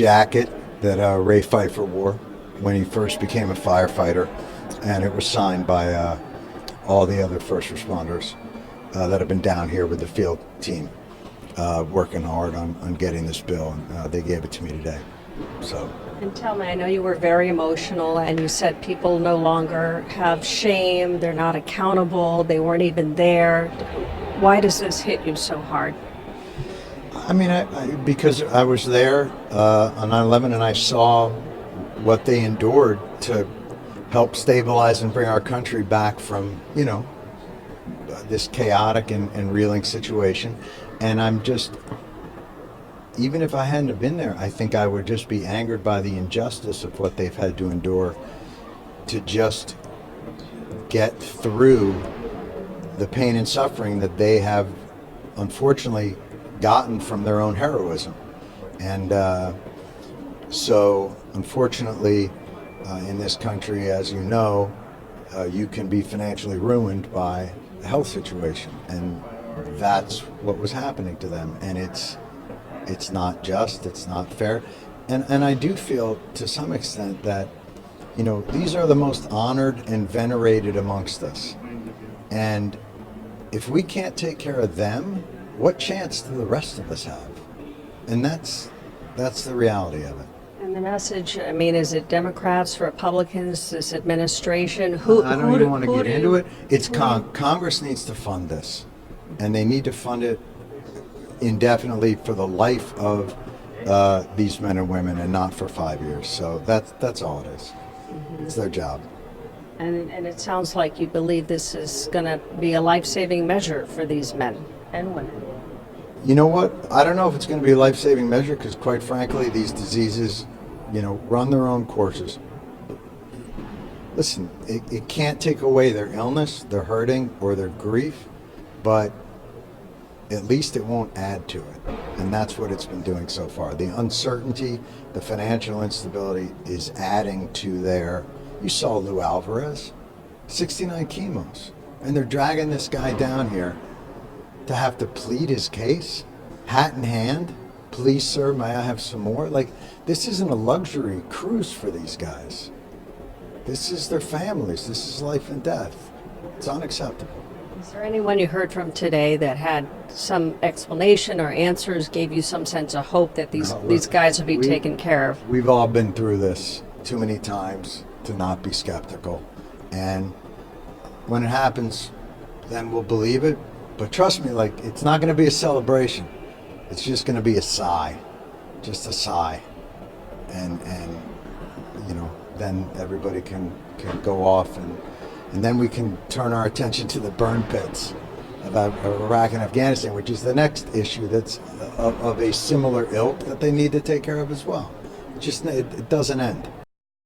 jacket that Ray Pfeiffer wore when he first became a firefighter, and it was signed by all the other first responders that have been down here with the field team working hard on getting this bill, and they gave it to me today. So. And tell me, I know you were very emotional, and you said people no longer have shame, they're not accountable, they weren't even there. Why does this hit you so hard? I mean, because I was there on 9/11 and I saw what they endured to help stabilize and bring our country back from, this chaotic and reeling situation. And I'm just, even if I hadn't have been there, I think I would just be angered by the injustice of what they've had to endure to just get through the pain and suffering that they have unfortunately gotten from their own heroism. And so unfortunately in this country, as you know, you can be financially ruined by a health situation, and that's what was happening to them. And it's not just, it's not fair. And I do feel to some extent that, these are the most honored and venerated amongst us. And if we can't take care of them, what chance do the rest of us have? And that's the reality of it. And the message, I mean, is it Democrats, Republicans, this administration? I don't even want to get into it. It's Congress needs to fund this. And they need to fund it indefinitely for the life of these men and women, and not for 5 years. So that's all it is. Mm-hmm. It's their job. And it sounds like you believe this is going to be a life-saving measure for these men and women. You know what? I don't know if it's going to be a life-saving measure, because quite frankly, these diseases, run their own courses. Listen, it can't take away their illness, their hurting, or their grief, but at least it won't add to it. And that's what it's been doing so far. The uncertainty, the financial instability is adding to their... You saw Lou Alvarez, 69 chemos, and they're dragging this guy down here to have to plead his case, hat in hand. Please, sir, may I have some more? Like, this isn't a luxury cruise for these guys. This is their families. This is life and death. It's unacceptable. Is there anyone you heard from today that had some explanation or answers, gave you some sense of hope that these guys will be taken care of? We've all been through this too many times to not be skeptical. And when it happens, then we'll believe it. But trust me, it's not going to be a celebration. It's just going to be a sigh, just a sigh. And then everybody can go off, and then we can turn our attention to the burn pits of Iraq and Afghanistan, which is the next issue that's of a similar ilk that they need to take care of as well. It doesn't end.